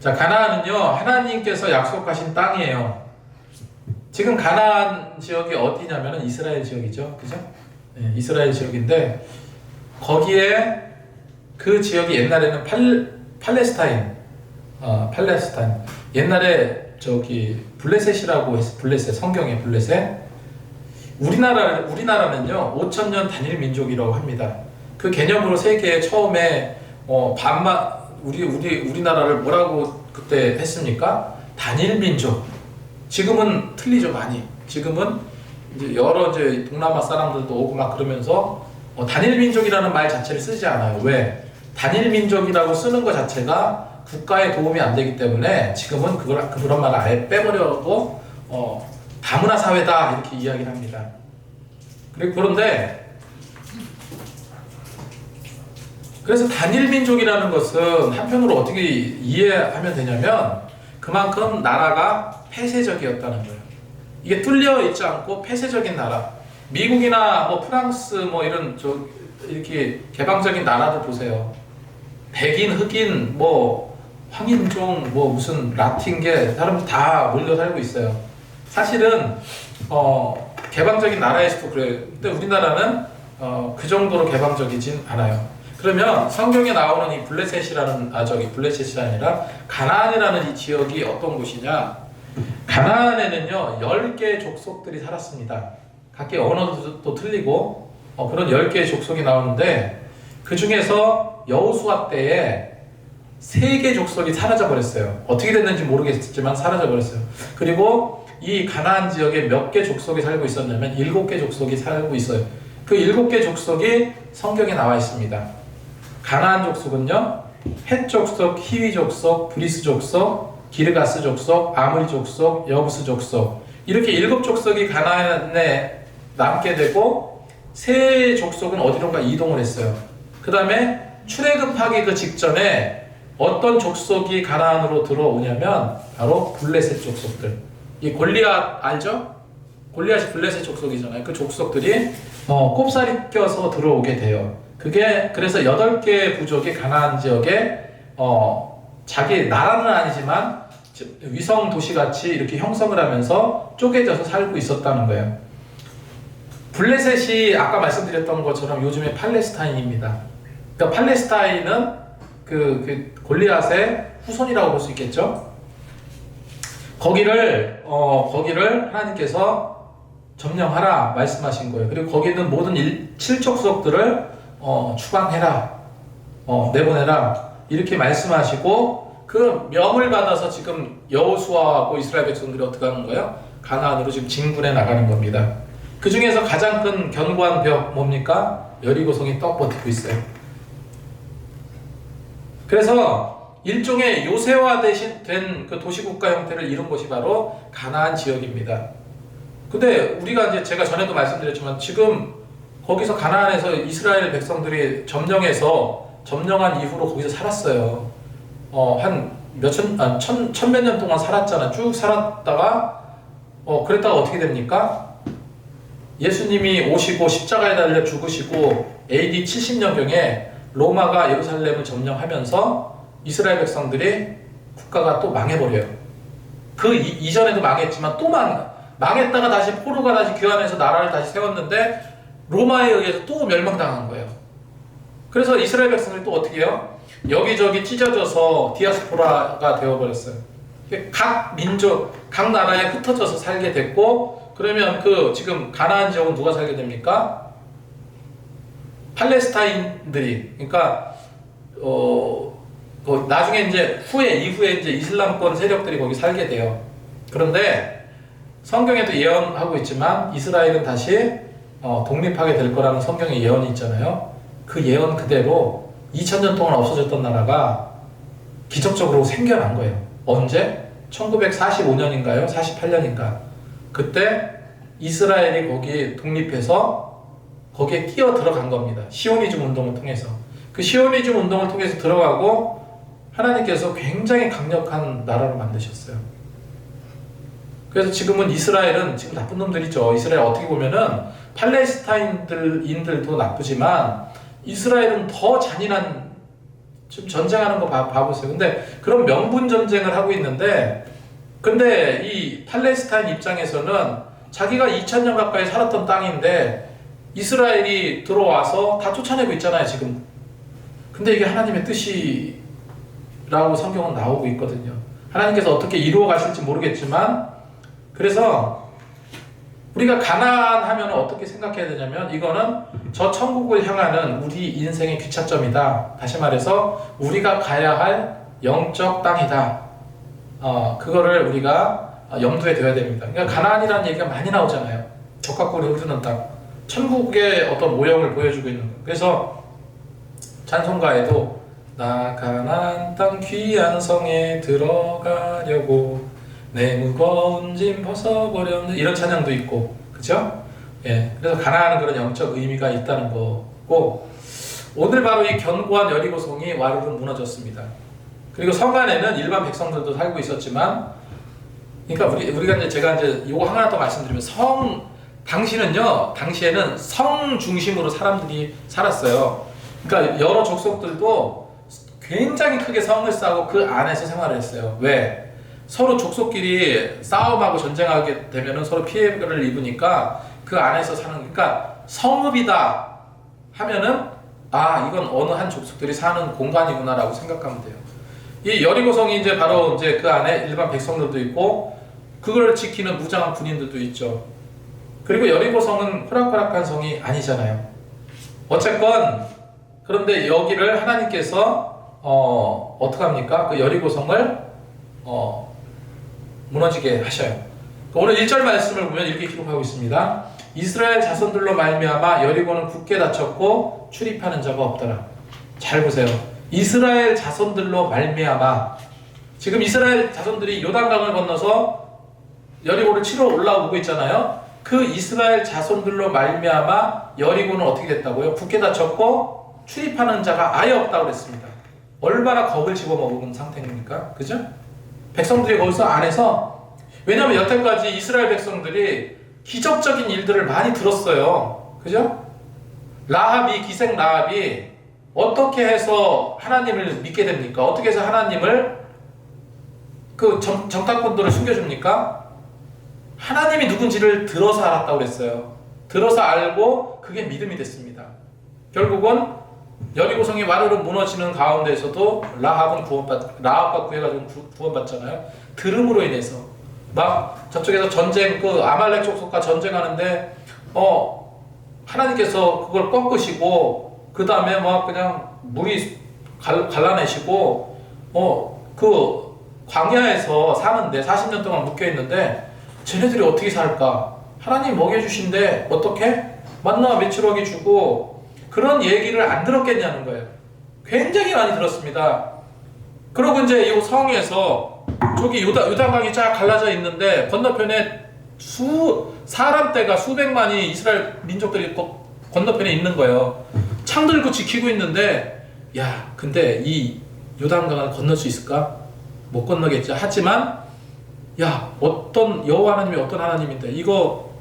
자, 가나안은요, 하나님께서 약속하신 땅이에요. 지금 가나안 지역이 어디냐면은 이스라엘 지역이죠. 그죠? 네, 이스라엘 지역인데, 거기에 그 지역이 옛날에는 팔레스타인. 옛날에 저기 블레셋이라고 했어. 블레셋, 성경에 블레셋. 우리나라는요, 5,000년 단일 민족이라고 합니다. 그 개념으로 세계에 처음에 우리나라를 뭐라고 그때 했습니까? 단일 민족. 지금은 틀리죠, 많이. 지금은 이제 여러 동남아 사람들도 오고 막 그러면서 단일 민족이라는 말 자체를 쓰지 않아요. 왜? 단일 민족이라고 쓰는 것 자체가 국가에 도움이 안 되기 때문에 지금은 그런 말을 아예 빼버려도 다문화 사회다 이렇게 이야기를 합니다. 그런데 그래서 단일 민족이라는 것은 한편으로 어떻게 이해하면 되냐면 그만큼 나라가 폐쇄적이었다는 거예요. 이게 뚫려 있지 않고 폐쇄적인 나라. 미국이나 뭐 프랑스 뭐 이런 이렇게 개방적인 나라들 보세요. 백인, 흑인, 뭐 황인종, 뭐 무슨 라틴계 사람 다 몰려 살고 있어요. 사실은 개방적인 나라에서도 그래요. 근데 우리나라는 그 정도로 개방적이진 않아요. 그러면 성경에 나오는 이 블레셋이 아니라 가나안이라는 이 지역이 어떤 곳이냐? 가나안에는요 10개의 족속들이 살았습니다. 각기 언어도 틀리고 그런 10개의 족속이 나오는데 그 중에서 여호수아 때에 3개 족속이 사라져 버렸어요. 어떻게 됐는지 모르겠지만 사라져 버렸어요. 그리고 이 가나안 지역에 몇 개 족속이 살고 있었냐면 7개 족속이 살고 있어요. 그 7개 족속이 성경에 나와 있습니다. 가나안 족속은요, 헷 족속, 히위 족속, 브리스 족속, 기르가스 족속, 아므리 족속, 여부스 족속, 이렇게 7족속이 가나안에 남게 되고 3족속은 어디론가 이동을 했어요. 그 다음에 출애굽하기 그 직전에 어떤 족속이 가나안으로 들어오냐면 바로 블레셋 족속들. 이 골리앗 알죠? 골리앗이 블레셋 족속이잖아요. 그 족속들이 꼽사리 껴서 들어오게 돼요. 그게 그래서 8개 부족이 가나안 지역에 자기 나라는 아니지만 위성 도시같이 이렇게 형성을 하면서 쪼개져서 살고 있었다는 거예요. 블레셋이 아까 말씀드렸던 것처럼 요즘에 팔레스타인입니다. 그러니까 팔레스타인은 그 골리앗의 후손이라고 볼 수 있겠죠. 거기를 하나님께서 점령하라 말씀하신 거예요. 그리고 거기 있는 모든 7족속들을 추방해라, 내보내라 이렇게 말씀하시고 그 명을 받아서 지금 여호수아하고 이스라엘 백성들이 어떻게 하는 거예요? 가나안으로 지금 진군해 나가는 겁니다. 그 중에서 가장 큰 견고한 벽 뭡니까? 여리고성이 떡 버티고 있어요. 그래서 일종의 요새화된 그 도시국가 형태를 이룬 곳이 바로 가나안 지역입니다. 근데 우리가 이제 제가 전에도 말씀드렸지만 지금 거기서 가나안에서 이스라엘 백성들이 점령한 이후로 거기서 살았어요. 한 천몇 년 동안 살았잖아. 쭉 살았다가 그랬다가 어떻게 됩니까? 예수님이 오시고 십자가에 달려 죽으시고 AD 70년경에 로마가 예루살렘을 점령하면서 이스라엘 백성들이 국가가 또 망해버려요. 그 이전에도 망했지만 또 망했다가 다시 포로가 다시 귀환해서 나라를 다시 세웠는데 로마에 의해서 또 멸망당한 거예요. 그래서 이스라엘 백성들이 또 어떻게 해요? 여기저기 찢어져서 디아스포라가 되어버렸어요. 각 민족, 각 나라에 흩어져서 살게 됐고, 그러면 지금 가나안 지역은 누가 살게 됩니까? 팔레스타인들이, 그러니까 나중에 이후에 이제 이슬람권 세력들이 거기 살게 돼요. 그런데 성경에도 예언하고 있지만 이스라엘은 다시 독립하게 될 거라는 성경의 예언이 있잖아요. 그 예언 그대로 2000년 동안 없어졌던 나라가 기적적으로 생겨난 거예요. 언제? 1945년인가요? 48년인가? 그때 이스라엘이 거기 독립해서 거기에 끼어 들어간 겁니다. 시오니즘 운동을 통해서. 그 시오니즘 운동을 통해서 들어가고 하나님께서 굉장히 강력한 나라로 만드셨어요. 그래서 지금은 이스라엘은 지금 나쁜 놈들이죠. 이스라엘 어떻게 보면은 팔레스타인들도 나쁘지만 이스라엘은 더 잔인한 지금 전쟁하는 거 봐보세요. 근데 그런 명분 전쟁을 하고 있는데, 근데 이 팔레스타인 입장에서는 자기가 2000년 가까이 살았던 땅인데 이스라엘이 들어와서 다 쫓아내고 있잖아요, 지금. 근데 이게 하나님의 뜻이라고 성경은 나오고 있거든요. 하나님께서 어떻게 이루어 가실지 모르겠지만, 그래서 우리가 가나안하면 어떻게 생각해야 되냐면, 이거는 저 천국을 향하는 우리 인생의 귀차점이다. 다시 말해서 우리가 가야 할 영적 땅이다. 그거를 우리가 염두에 둬야 됩니다. 그러니까 가나안이라는 얘기가 많이 나오잖아요. 적각골이 흐르는 땅, 천국의 어떤 모형을 보여주고 있는 거예요. 그래서 찬송가에도 나 가나안 땅 귀한 성에 들어가려고 내 무거운 짐 벗어버렸네, 이런 찬양도 있고, 그죠? 예, 그래서 가나안은 그런 영적 의미가 있다는 거고, 오늘 바로 이 견고한 여리고성이 와르르 무너졌습니다. 그리고 성 안에는 일반 백성들도 살고 있었지만, 그러니까 우리가 이제 제가 이제 요거 하나 더 말씀드리면, 당시에는 성 중심으로 사람들이 살았어요. 그러니까 여러 족속들도 굉장히 크게 성을 쌓고 그 안에서 생활을 했어요. 왜? 서로 족속끼리 싸움하고 전쟁하게 되면은 서로 피해를 입으니까 그 안에서 사는, 그러니까 성읍이다 하면은 이건 어느 한 족속들이 사는 공간이구나라고 생각하면 돼요. 이 여리고성이 이제 바로 이제 그 안에 일반 백성들도 있고 그걸 지키는 무장한 군인들도 있죠. 그리고 여리고성은 호락호락한 성이 아니잖아요. 어쨌건 그런데 여기를 하나님께서 어떻게 합니까? 그 여리고성을 무너지게 하셔요. 오늘 1절 말씀을 보면 이렇게 기록하고 있습니다. 이스라엘 자손들로 말미암아 여리고는 굳게 닫혔고 출입하는 자가 없더라. 잘 보세요. 이스라엘 자손들로 말미암아, 지금 이스라엘 자손들이 요단강을 건너서 여리고를 치러 올라오고 있잖아요. 그 이스라엘 자손들로 말미암아 여리고는 어떻게 됐다고요? 굳게 닫혔고 출입하는 자가 아예 없다고 그랬습니다. 얼마나 겁을 집어먹은 상태입니까? 그죠? 백성들이 거기서 안에서, 왜냐하면 여태까지 이스라엘 백성들이 기적적인 일들을 많이 들었어요. 그죠? 기생 라합이 어떻게 해서 하나님을 믿게 됩니까? 어떻게 해서 하나님을, 그 정탐꾼들을 숨겨줍니까? 하나님이 누군지를 들어서 알았다고 그랬어요. 들어서 알고 그게 믿음이 됐습니다. 결국은 여리고성이 와르르 무너지는 가운데에서도 라합과 구해가지고 구원받잖아요. 들음으로 인해서 막 저쪽에서 전쟁, 그 아말렉 족속과 전쟁하는데 하나님께서 그걸 꺾으시고 그 다음에 막 그냥 물이 갈라내시고 그 광야에서 사는데 40년 동안 묶여있는데 쟤네들이 어떻게 살까? 하나님 먹여주신데 어떻게? 만나 메추라기 주고, 그런 얘기를 안 들었겠냐는 거예요. 굉장히 많이 들었습니다. 그리고 이제 이 성에서 저기 요단강이 쫙 갈라져 있는데 건너편에 사람떼가 수백만이 이스라엘 민족들이 건너편에 있는 거예요. 창 들고 지키고 있는데, 근데 이 요단강을 건널 수 있을까? 못 건너겠죠. 하지만 어떤 여호와 하나님이 어떤 하나님인데 이거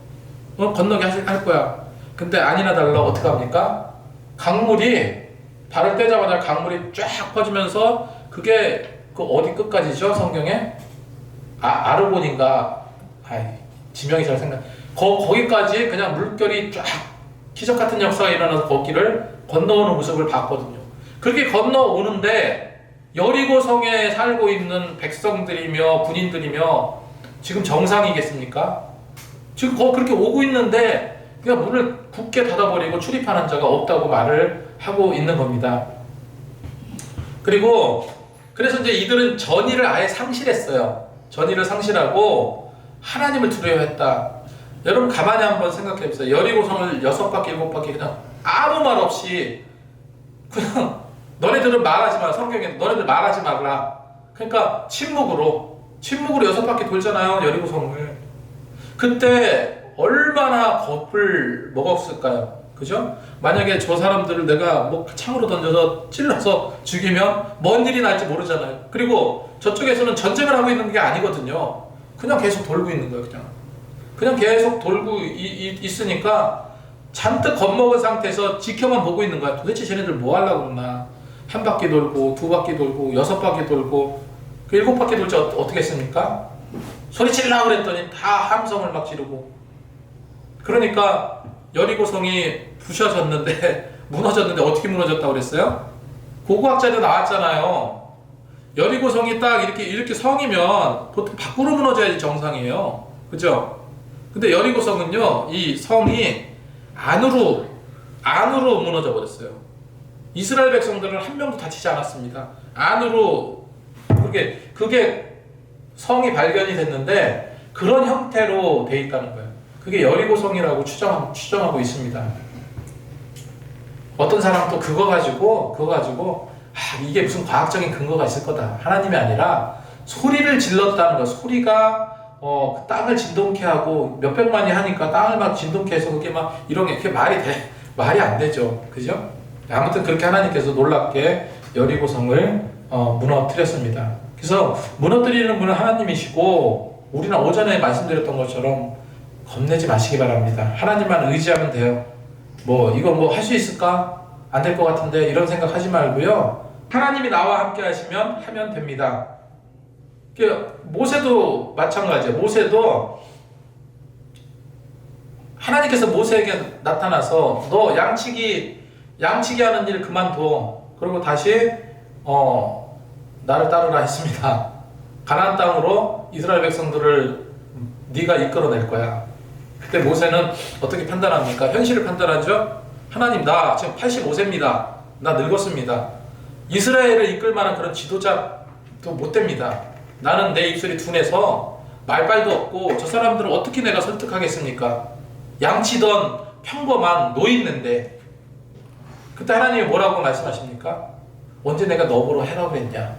건너게 할 거야. 근데 아니나 달라 어떻게 합니까? 강물이 발을 떼자마자 강물이 쫙 퍼지면서, 그게 그 어디 끝까지죠? 성경에 아르곤인가? 지명이 잘 생각. 거기까지 그냥 물결이 쫙 기적 같은 역사가 일어나서 거기를 건너오는 모습을 봤거든요. 그렇게 건너오는데 여리고성에 살고 있는 백성들이며 군인들이며 지금 정상이겠습니까? 지금 그렇게 오고 있는데 그냥 문을 굳게 닫아버리고 출입하는 자가 없다고 말을 하고 있는 겁니다. 그래서 이제 이들은 전의를 아예 상실했어요. 전의를 상실하고 하나님을 두려워했다. 여러분 가만히 한번 생각해 보세요. 여리고성을 6바퀴 7바퀴 그냥 아무 말 없이 그냥 너네들은 말하지 마. 성경에 너네들 말하지 말라. 그러니까 침묵으로 6바퀴 돌잖아요, 여리고성을. 그때 얼마나 겁을 먹었을까요? 그죠? 만약에 저 사람들을 내가 창으로 던져서 찔러서 죽이면 뭔 일이 날지 모르잖아요. 그리고 저쪽에서는 전쟁을 하고 있는 게 아니거든요. 그냥 계속 돌고 있는 거예요. 그냥 계속 돌고 있으니까 잔뜩 겁먹은 상태에서 지켜만 보고 있는 거야. 도대체 쟤네들 뭐 하려고 그러나. 한 바퀴 돌고, 두 바퀴 돌고, 여섯 바퀴 돌고, 그 일곱 바퀴 돌 때 어떻게 했습니까? 소리 질러 그랬더니 다 함성을 막 지르고. 그러니까 여리고성이 부셔졌는데, 무너졌는데 어떻게 무너졌다고 그랬어요? 고고학자료 나왔잖아요. 여리고성이 딱 이렇게 성이면 보통 밖으로 무너져야지 정상이에요. 그죠? 근데 여리고성은요, 이 성이 안으로 무너져 버렸어요. 이스라엘 백성들은 한 명도 다치지 않았습니다. 안으로, 그게 성이 발견이 됐는데, 그런 형태로 돼 있다는 거예요. 그게 여리고성이라고 추정하고 있습니다. 어떤 사람은 또 그거 가지고 이게 무슨 과학적인 근거가 있을 거다. 하나님이 아니라 소리를 질렀다는 거. 소리가 그 땅을 진동케 하고 몇백만이 하니까 땅을 막 진동케 해서 그게 막 이런 게 그게 말이 안 되죠. 그죠? 아무튼 그렇게 하나님께서 놀랍게 여리고성을 무너뜨렸습니다. 그래서 무너뜨리는 분은 하나님이시고, 우리는 오전에 말씀드렸던 것처럼 겁내지 마시기 바랍니다. 하나님만 의지하면 돼요. 이거 할 수 있을까? 안 될 것 같은데 이런 생각 하지 말고요. 하나님이 나와 함께 하면 됩니다. 모세도 마찬가지예요. 모세도 하나님께서 모세에게 나타나서 너 양치기 하는 일 그만둬. 그리고 다시 나를 따르라 했습니다. 가나안 땅으로 이스라엘 백성들을 네가 이끌어낼 거야. 그때 모세는 어떻게 판단합니까? 현실을 판단하죠. 하나님, 나 지금 85세입니다. 나 늙었습니다. 이스라엘을 이끌 만한 그런 지도자도 못 됩니다. 나는 내 입술이 둔해서 말발도 없고 저 사람들은 어떻게 내가 설득하겠습니까? 양치던 평범한 노인인데. 그때 하나님이 뭐라고 말씀하십니까? 언제 내가 너 보러 해라고 했냐?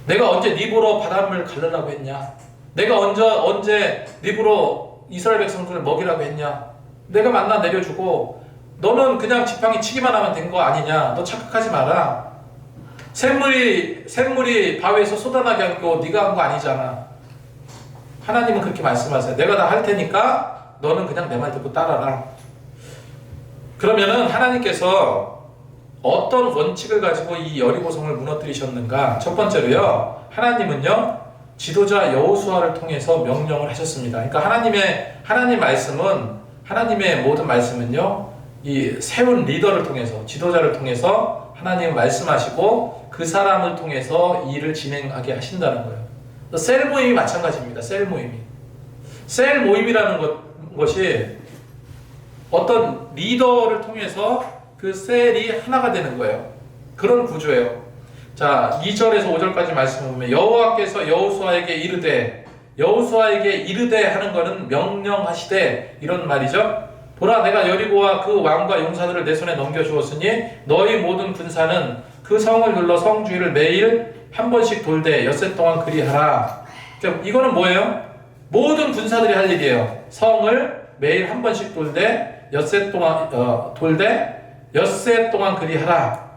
내가 언제 네 보러 바닷물 갈르라고 했냐? 내가 언제 네 보러 이스라엘 백성들을 먹이라고 했냐? 내가 만나 내려주고 너는 그냥 지팡이 치기만 하면 된 거 아니냐? 너 착각하지 마라. 샘물이 바위에서 쏟아나게 한 거 네가 한 거 아니잖아. 하나님은 그렇게 말씀하세요. 내가 다 할 테니까 너는 그냥 내 말 듣고 따라라. 그러면은 하나님께서 어떤 원칙을 가지고 이 여리고성을 무너뜨리셨는가? 첫 번째로요, 하나님은요, 지도자 여호수아를 통해서 명령을 하셨습니다. 그러니까 하나님 말씀은, 하나님의 모든 말씀은요, 이 세운 리더를 통해서, 지도자를 통해서 하나님은 말씀하시고 그 사람을 통해서 일을 진행하게 하신다는 거예요. 셀 모임이 마찬가지입니다. 셀 모임이라는 것이 어떤 리더를 통해서 그 셀이 하나가 되는 거예요. 그런 구조예요. 자, 2절에서 5절까지 말씀을 보면 여호와께서 여호수아에게 이르되 하는 것은 명령하시되 이런 말이죠. 보라, 내가 여리고와 그 왕과 용사들을 내 손에 넘겨주었으니 너희 모든 군사는 그 성을 눌러 성 주위를 매일 한 번씩 돌되 엿새 동안 그리하라. 이거는 뭐예요? 모든 군사들이 할 일이에요. 성을 매일 한 번씩 돌되 엿새 동안 그리하라.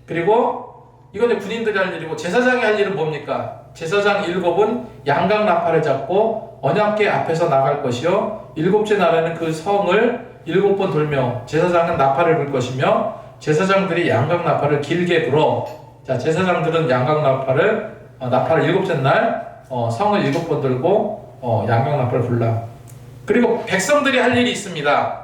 그리고 이건 군인들이 할 일이고, 제사장이 할 일은 뭡니까? 제사장 7은 양각 나팔을 잡고 언약궤 앞에서 나갈 것이요, 7째 날에는 그 성을 7번 돌며 제사장은 나팔을 불 것이며 제사장들이 양각 나팔을 길게 불어. 자, 제사장들은 양각 나팔을 7째 날 성을 7번 들고 양각 나팔을 불라. 그리고 백성들이 할 일이 있습니다.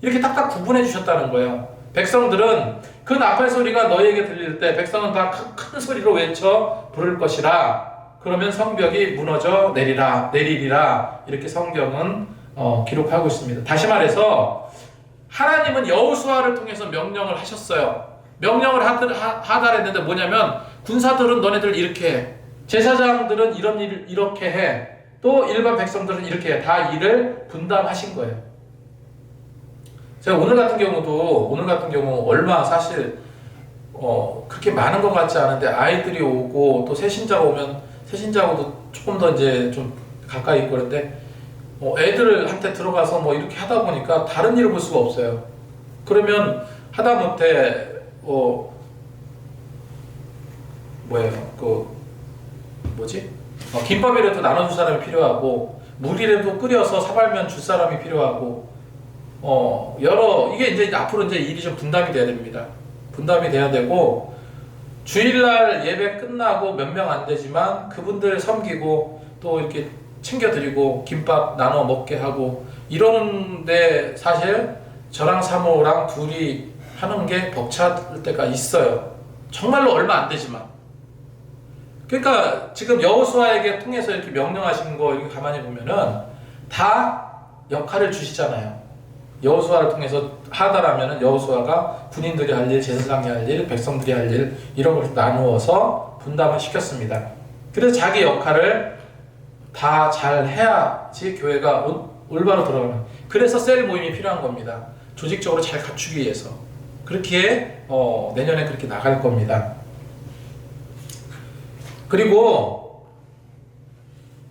이렇게 딱딱 구분해 주셨다는 거예요. 백성들은 그 나팔 소리가 너희에게 들릴 때 백성은 다 큰 소리로 외쳐 부를 것이라. 그러면 성벽이 무너져 내리리라. 이렇게 성경은 기록하고 있습니다. 다시 말해서 하나님은 여호수아를 통해서 명령을 하셨어요. 명령을 하달했는데 뭐냐면, 군사들은 너네들 이렇게 해, 제사장들은 이런 일을 이렇게 해, 또 일반 백성들은 이렇게 해. 다 일을 분담하신 거예요. 제가 오늘 같은 경우 얼마 사실 그렇게 많은 것 같지 않은데, 아이들이 오고 또 세신자가 오면 세신자하고도 조금 더 이제 좀 가까이 있고 그런데 애들한테 들어가서 이렇게 하다 보니까 다른 일을 볼 수가 없어요. 그러면 하다못해 김밥이라도 나눠줄 사람이 필요하고, 물이라도 끓여서 사발면 줄 사람이 필요하고, 이게 이제 앞으로 이제 일이 좀 분담이 돼야 됩니다. 분담이 돼야 되고, 주일날 예배 끝나고 몇 명 안 되지만 그분들 섬기고 또 이렇게 챙겨드리고 김밥 나눠 먹게 하고 이러는데 사실 저랑 사모랑 둘이 하는 게 벅찰 때가 있어요. 정말로 얼마 안 되지만. 그러니까 지금 여호수아에게 통해서 이렇게 명령하신 거 이렇게 가만히 보면은 다 역할을 주시잖아요. 여호수아를 통해서 하다라면은 여호수아가 군인들이 할 일, 제사장이 할 일, 백성들이 할 일 이런 걸 나누어서 분담을 시켰습니다. 그래서 자기 역할을 다 잘 해야지 교회가 올바로 돌아가는. 그래서 셀 모임이 필요한 겁니다. 조직적으로 잘 갖추기 위해서. 그렇게 내년에 그렇게 나갈 겁니다. 그리고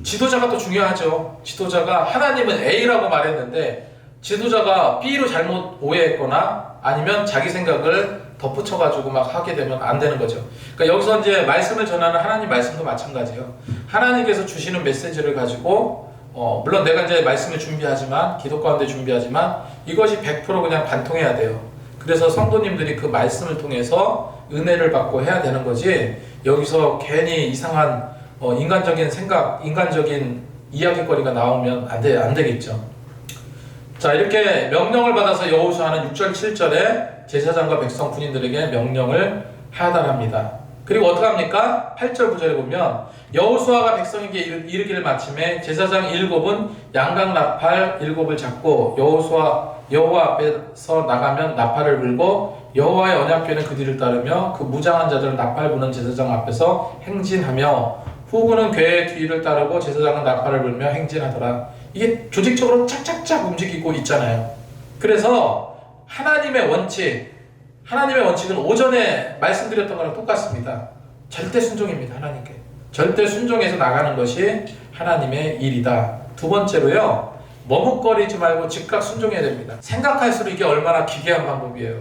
지도자가 또 중요하죠. 지도자가 하나님은 A라고 말했는데 지도자가 B로 잘못 오해했거나 아니면 자기 생각을 덧붙여가지고 막 하게 되면 안 되는 거죠. 그러니까 여기서 이제 말씀을 전하는 하나님 말씀도 마찬가지예요. 하나님께서 주시는 메시지를 가지고 물론 내가 이제 말씀을 준비하지만 기도 가운데 준비하지만 이것이 100% 그냥 관통해야 돼요. 그래서 성도님들이 그 말씀을 통해서 은혜를 받고 해야 되는 거지 여기서 괜히 이상한 인간적인 생각, 인간적인 이야기거리가 나오면 안 되겠죠. 자, 이렇게 명령을 받아서 여호수아는 6절 7절에 제사장과 백성 군인들에게 명령을 하달합니다. 그리고 어떻게 합니까? 8절 9절에 보면 여호수아가 백성에게 이르기를 마침에 제사장 7은 양각 나팔 7을 잡고 여호와 앞에서 나가면 나팔을 불고 여호와의 언약궤는 그 뒤를 따르며 그 무장한 자들은 나팔 부는 제사장 앞에서 행진하며 후군은 궤의 뒤를 따르고 제사장은 나팔을 불며 행진하더라. 이게 조직적으로 착착착 움직이고 있잖아요. 그래서 하나님의 원칙은 오전에 말씀드렸던 거랑 똑같습니다. 절대 순종입니다. 하나님께. 절대 순종해서 나가는 것이 하나님의 일이다. 두 번째로요. 머뭇거리지 말고 즉각 순종해야 됩니다. 생각할수록 이게 얼마나 기괴한 방법이에요.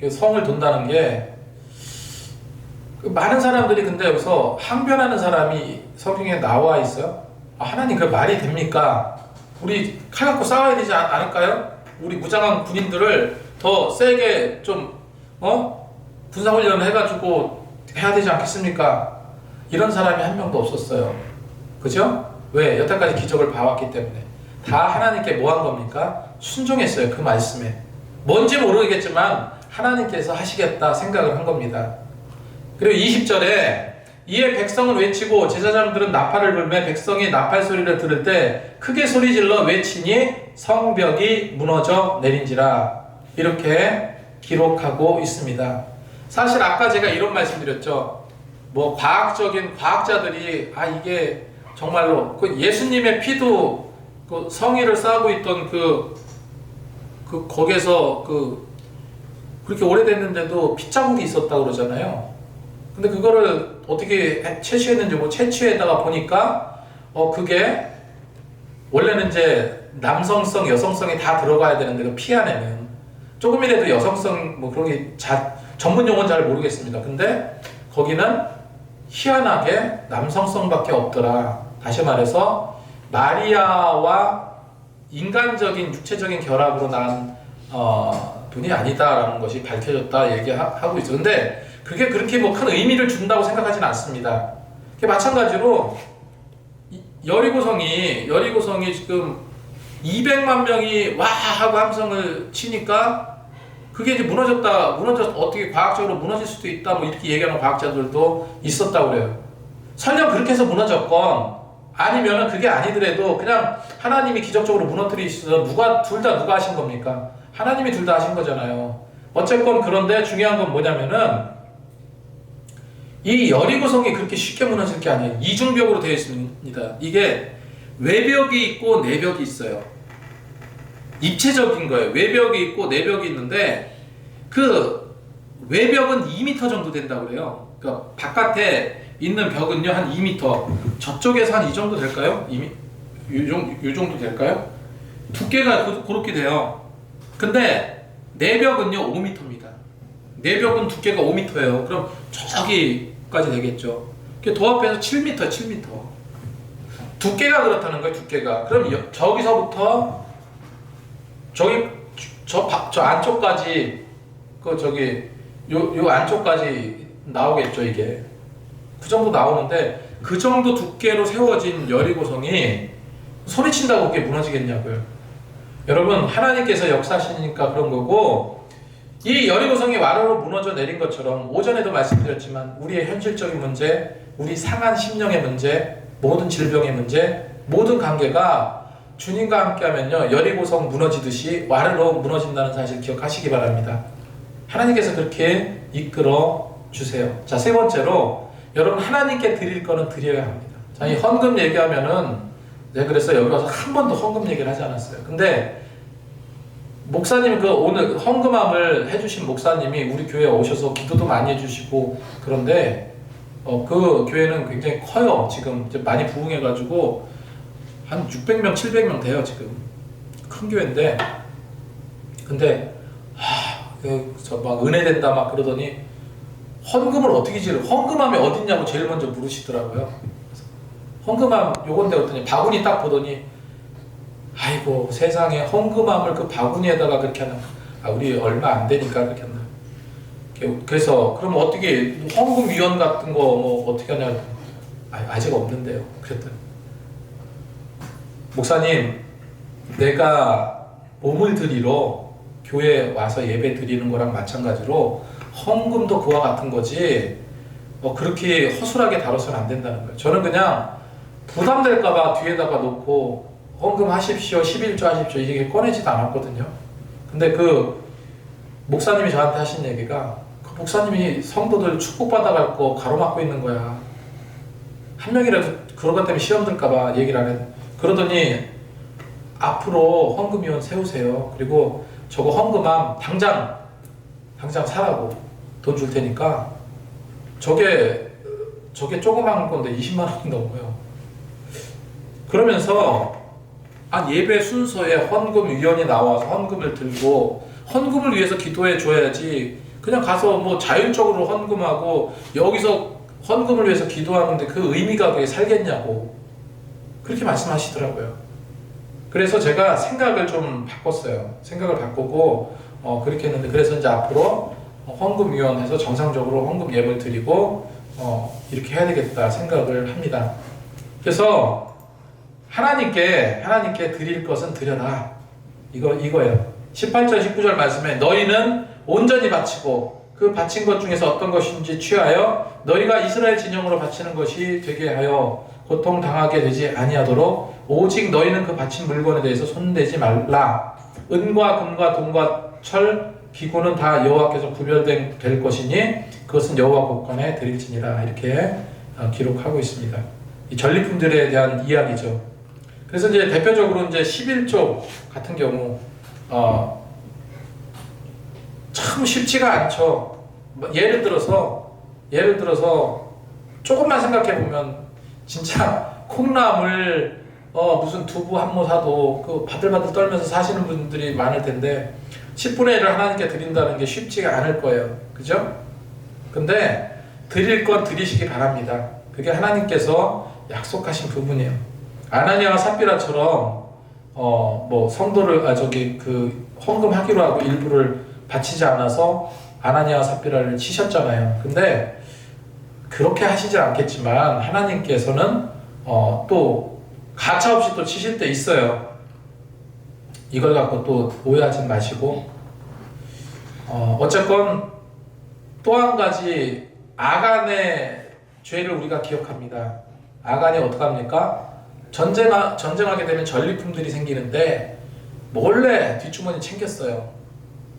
성을 돈다는 게 많은 사람들이 근데 여기서 항변하는 사람이 성경에 나와 있어요. 하나님 그 말이 됩니까? 우리 칼 갖고 싸워야 되지 않을까요? 우리 무장한 군인들을 더 세게 좀 군사훈련을 해가지고 해야 되지 않겠습니까? 이런 사람이 한 명도 없었어요. 그죠? 왜? 여태까지 기적을 봐왔기 때문에. 다 하나님께 뭐 한 겁니까? 순종했어요. 그 말씀에. 뭔지 모르겠지만 하나님께서 하시겠다 생각을 한 겁니다. 그리고 20절에 이에 백성은 외치고 제사장들은 나팔을 불며 백성이 나팔 소리를 들을 때 크게 소리질러 외치니 성벽이 무너져 내린지라. 이렇게 기록하고 있습니다. 사실 아까 제가 이런 말씀 드렸죠. 뭐 과학자들이 이게 정말로 그 예수님의 피도 그 성의를 쌓고 있던 거기에서 그렇게 오래됐는데도 핏자국이 있었다고 그러잖아요. 근데 그거를 어떻게 채취했는지 채취에다가 보니까 그게 원래는 이제 남성성, 여성성이 다 들어가야 되는데 그 피 안에는 조금이라도 여성성 뭐 그런 게 전문 용어는 잘 모르겠습니다. 근데 거기는 희한하게 남성성밖에 없더라. 다시 말해서 마리아와 인간적인 육체적인 결합으로 난 분이 아니다라는 것이 밝혀졌다 얘기하고 있어요. 근데 그게 그렇게 뭐 큰 의미를 준다고 생각하지는 않습니다. 마찬가지로 여리고성이 지금 200만 명이 와 하고 함성을 치니까 그게 이제 어떻게 과학적으로 무너질 수도 있다 뭐 이렇게 얘기하는 과학자들도 있었다고 그래요. 설령 그렇게 해서 무너졌건 아니면은 그게 아니더라도 그냥 하나님이 기적적으로 무너뜨리셔서 둘 다 누가 하신 겁니까? 하나님이 둘 다 하신 거잖아요. 어쨌건 그런데 중요한 건 뭐냐면은 이 여리고성이 그렇게 쉽게 무너질 게 아니에요. 이중벽으로 되어 있습니다. 이게 외벽이 있고 내벽이 있어요. 입체적인 거예요. 외벽이 있고 내벽이 있는데 그 외벽은 2m 정도 된다고 그래요. 그러니까 바깥에 있는 벽은요 한 2m, 저쪽에서 한 이 정도 될까요? 이 정도 될까요? 두께가 그렇게 돼요. 근데 내벽은요 5m입니다. 내벽은 두께가 5m예요. 그럼 저기까지 되겠죠. 도합해서 7m. 두께가 그렇다는 거예요. 두께가. 그럼 저기서부터 저 안쪽까지 요 안쪽까지는 나오겠죠 이게. 그 정도 나오는데 그 정도 두께로 세워진 여리고성이 소리친다고 그게 무너지겠냐고요. 여러분 하나님께서 역사하시니까 그런 거고, 이 여리고성이 와로로 무너져 내린 것처럼 오전에도 말씀드렸지만 우리의 현실적인 문제, 우리 상한 심령의 문제, 모든 질병의 문제, 모든 관계가 주님과 함께하면요 여리고성 무너지듯이 와르르 무너진다는 사실 기억하시기 바랍니다. 하나님께서 그렇게 이끌어 주세요. 자, 세 번째로 여러분 하나님께 드릴 거는 드려야 합니다. 자, 이 헌금 얘기하면은 내가 그래서 여기 와서 한 번도 헌금 얘기를 하지 않았어요. 근데 목사님 그 오늘 헌금함을 해주신 목사님이 우리 교회에 오셔서 기도도 많이 해주시고 그런데 그 교회는 굉장히 커요. 지금 이제 많이 부흥해가지고 한 600명, 700명 돼요 지금. 큰 교회인데 근데 저 막 은혜 된다 막 그러더니 헌금을 어떻게 지르? 헌금함이 어딨냐고 제일 먼저 물으시더라고요. 헌금함 요건데 어떠니 바구니 딱 보더니 아이고 세상에 헌금함을 그 바구니에다가 그렇게 하나? 우리 얼마 안 되니까 그렇게 한다. 그래서 그럼 어떻게 헌금위원 같은 거 뭐 어떻게 하냐? 아직 없는데요. 그랬더니 목사님 내가 몸을 드리러 교회에 와서 예배 드리는 거랑 마찬가지로 헌금도 그와 같은 거지 그렇게 허술하게 다뤄서는 안 된다는 거예요. 저는 그냥 부담될까봐 뒤에다가 놓고 헌금 하십시오, 11조 하십시오 이게 꺼내지도 않았거든요. 근데 그 목사님이 저한테 하신 얘기가 그 목사님이 성도들 축복받아갈 거 가로막고 있는 거야. 한 명이라도 그런 것 때문에 시험 들까봐 얘기를 안 해. 그러더니 앞으로 헌금위원 세우세요. 그리고 저거 헌금함 당장 사라고 돈 줄 테니까 저게 조그만 건데 20만 원이 넘어요. 그러면서 예배 순서에 헌금위원이 나와서 헌금을 들고 헌금을 위해서 기도해 줘야지 그냥 가서 뭐 자율적으로 헌금하고 여기서 헌금을 위해서 기도하는데 그 의미가 그게 살겠냐고 그렇게 말씀하시더라고요. 그래서 제가 생각을 좀 바꿨어요. 생각을 바꾸고 그렇게 했는데 그래서 이제 앞으로 헌금위원회에서 정상적으로 헌금 예물 드리고 이렇게 해야 되겠다 생각을 합니다. 그래서 하나님께 드릴 것은 드려라. 이거예요. 18절 19절 말씀에 너희는 온전히 바치고 그 바친 것 중에서 어떤 것인지 취하여 너희가 이스라엘 진영으로 바치는 것이 되게 하여 고통당하게 되지 아니하도록 오직 너희는 그 바친 물건에 대해서 손대지 말라. 은과 금과 동과 철 기구는 다 여호와께서 구별될 것이니 그것은 여호와 곳간에 드릴지니라. 이렇게 기록하고 있습니다. 이 전리품들에 대한 이야기죠. 그래서 이제 대표적으로 이제 11조 같은 경우 참 쉽지가 않죠. 예를 들어서 조금만 생각해 보면 진짜 콩나물 무슨 두부 한 모 사도 그 바들바들 떨면서 사시는 분들이 많을 텐데 10분의 1을 하나님께 드린다는 게 쉽지가 않을 거예요. 그죠? 근데 드릴 건 드리시기 바랍니다. 그게 하나님께서 약속하신 부분이에요. 아나니아와 삽비라처럼 뭐 성도를 헌금하기로 하고 일부를 바치지 않아서 아나니아와 삽비라를 치셨잖아요. 근데 그렇게 하시지 않겠지만 하나님께서는 또 가차없이 또 치실 때 있어요. 이걸 갖고 또 오해하지 마시고 어쨌건 또 한 가지 아간의 죄를 우리가 기억합니다. 아간이 어떡합니까? 전쟁하게 되면 전리품들이 생기는데 몰래 뒷주머니 챙겼어요.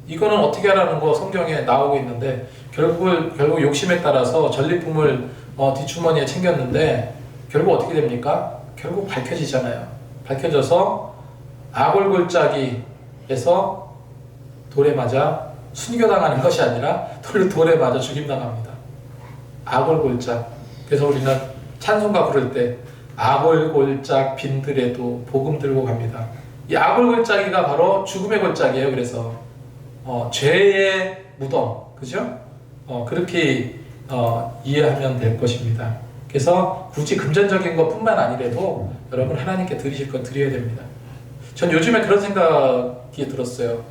이거는 어떻게 하라는 거 성경에 나오고 있는데 결국 욕심에 따라서 전리품을 뒷주머니에 챙겼는데 결국 어떻게 됩니까? 결국 밝혀지잖아요. 밝혀져서 아골골짜기에서 돌에 맞아 순교당하는 것이 아니라 돌에 맞아 죽임당합니다. 아골골짝. 그래서 우리는 찬송가 부를 때 아골골짝 빈들에도 복음 들고 갑니다. 이 아골골짜기가 바로 죽음의 골짜기예요. 그래서 죄의 무덤, 그죠? 그렇게 이해하면 될 것입니다. 그래서 굳이 금전적인 것뿐만 아니라도 여러분 하나님께 드리실 건 드려야 됩니다. 전 요즘에 그런 생각이 들었어요.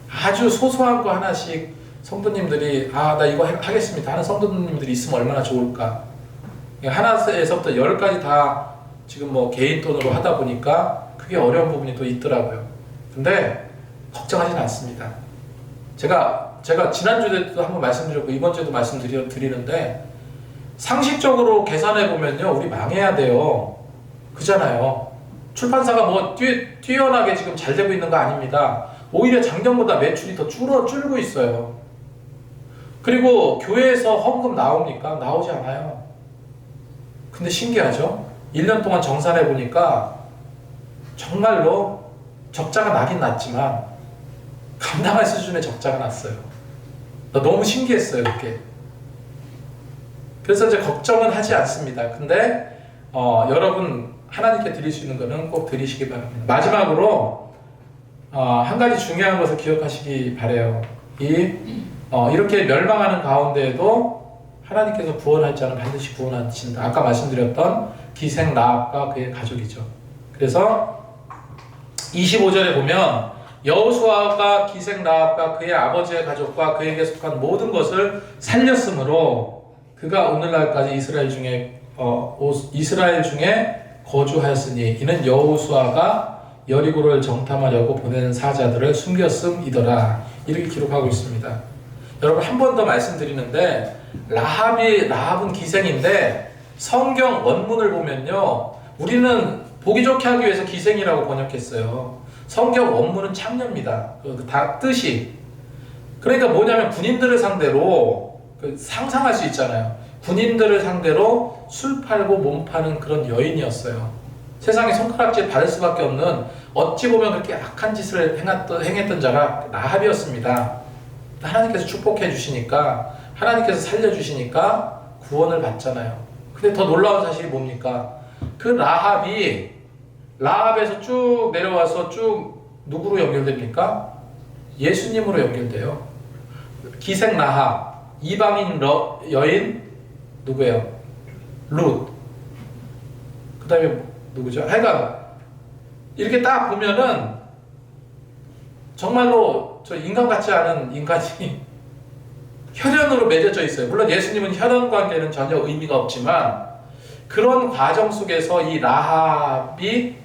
아주 소소한 거 하나씩 성도님들이 나 이거 하겠습니다 하는 성도님들이 있으면 얼마나 좋을까. 하나에서부터 10까지 다 지금 뭐 개인 돈으로 하다 보니까 그게 어려운 부분이 또 있더라고요. 근데 걱정하지는 않습니다. 제가 지난주에도 한번 말씀드렸고 이번 주에도 말씀드리는데 상식적으로 계산해 보면요, 우리 망해야 돼요. 그잖아요. 출판사가 뭐 뛰어나게 지금 잘 되고 있는 거 아닙니다. 오히려 작년보다 매출이 더 줄고 있어요. 그리고 교회에서 헌금 나옵니까? 나오지 않아요. 근데 신기하죠? 1년 동안 정산해 보니까 정말로 적자가 나긴 났지만 감당할 수준의 적자가 났어요. 너무 신기했어요, 그게. 그래서 이제 걱정은 하지 않습니다. 근데 여러분 하나님께 드릴 수 있는 거는 꼭 드리시기 바랍니다. 마지막으로 한 가지 중요한 것을 기억하시기 바라요. 이렇게 멸망하는 가운데에도 하나님께서 구원할 자는 반드시 구원하신다. 아까 말씀드렸던 기생 라합과 그의 가족이죠. 그래서 25절에 보면 여호수아가 기생 라합과 그의 아버지의 가족과 그에게 속한 모든 것을 살렸으므로 그가 오늘날까지 이스라엘 중에 거주하였으니 이는 여호수아가 여리고를 정탐하려고 보낸 사자들을 숨겼음이더라. 이렇게 기록하고 있습니다. 여러분 한 번 더 말씀드리는데 라합은 기생인데 성경 원문을 보면요, 우리는 보기 좋게 하기 위해서 기생이라고 번역했어요. 성경 원문은 창녀입니다. 다 뜻이. 그러니까 뭐냐면 군인들을 상대로 상상할 수 있잖아요. 군인들을 상대로 술 팔고 몸 파는 그런 여인이었어요. 세상에 손가락질 받을 수밖에 없는, 어찌 보면 그렇게 악한 짓을 행했던 자가 라합이었습니다. 하나님께서 축복해 주시니까, 하나님께서 살려주시니까 구원을 받잖아요. 근데 더 놀라운 사실이 뭡니까? 그 라합에서 쭉 내려와서 쭉 누구로 연결됩니까? 예수님으로 연결돼요. 기생 라합, 이방인 여인 누구예요? 룻. 그 다음에 누구죠? 하여간 이렇게 딱 보면은 정말로 저 인간 같지 않은 인간이 혈연으로 맺어져 있어요. 물론 예수님은 혈연 관계는 전혀 의미가 없지만 그런 과정 속에서 이 라합이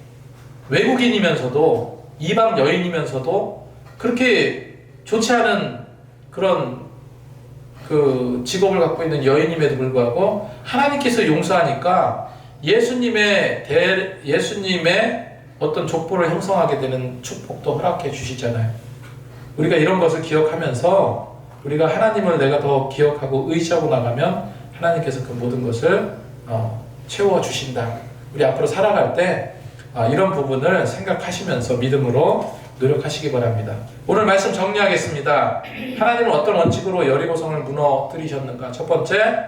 외국인이면서도 이방 여인이면서도 그렇게 좋지 않은 그런 그 직업을 갖고 있는 여인임에도 불구하고 하나님께서 용서하니까 예수님의 어떤 족보를 형성하게 되는 축복도 허락해 주시잖아요. 우리가 이런 것을 기억하면서 우리가 하나님을 내가 더 기억하고 의지하고 나가면 하나님께서 그 모든 것을 채워주신다. 우리 앞으로 살아갈 때 이런 부분을 생각하시면서 믿음으로 노력하시기 바랍니다. 오늘 말씀 정리하겠습니다. 하나님은 어떤 원칙으로 여리고성을 무너뜨리셨는가? 첫 번째,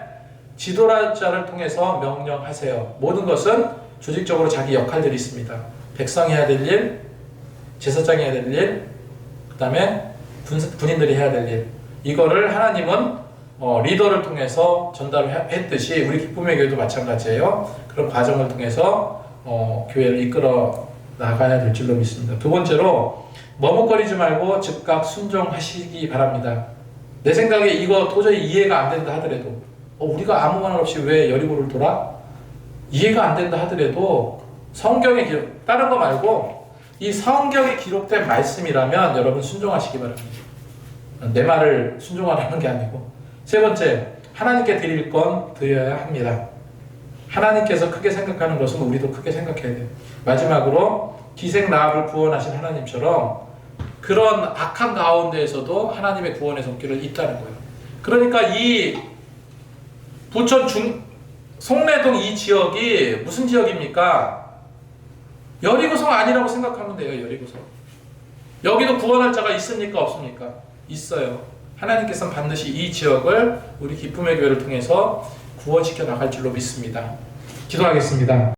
지도자를 통해서 명령하세요. 모든 것은 조직적으로 자기 역할들이 있습니다. 백성이 해야 될 일, 제사장이 해야 될 일, 그 다음에 군인들이 해야 될 일. 이거를 하나님은 리더를 통해서 전달을 했듯이 우리 기쁨의 교회도 마찬가지예요. 그런 과정을 통해서 교회를 이끌어 나가야 될 줄로 믿습니다. 두 번째로 머뭇거리지 말고 즉각 순종하시기 바랍니다. 내 생각에 이거 도저히 이해가 안 된다 하더라도 우리가 아무 말 없이 왜 여리고를 돌아? 이해가 안 된다 하더라도 성경에 다른 거 말고 이 성경에 기록된 말씀이라면 여러분 순종하시기 바랍니다. 내 말을 순종하라는 게 아니고. 세 번째, 하나님께 드릴 건 드려야 합니다. 하나님께서 크게 생각하는 것은 우리도 크게 생각해야 돼요. 마지막으로 기생 라합을 구원하신 하나님처럼 그런 악한 가운데에서도 하나님의 구원의 손길을 있다는 거예요. 그러니까 이 부천 송내동 이 지역이 무슨 지역입니까? 여리고성 아니라고 생각하면 돼요. 여리고성. 여기도 구원할 자가 있습니까? 없습니까? 있어요. 하나님께서는 반드시 이 지역을 우리 기쁨의 교회를 통해서 구원시켜 나갈 줄로 믿습니다. 기도하겠습니다.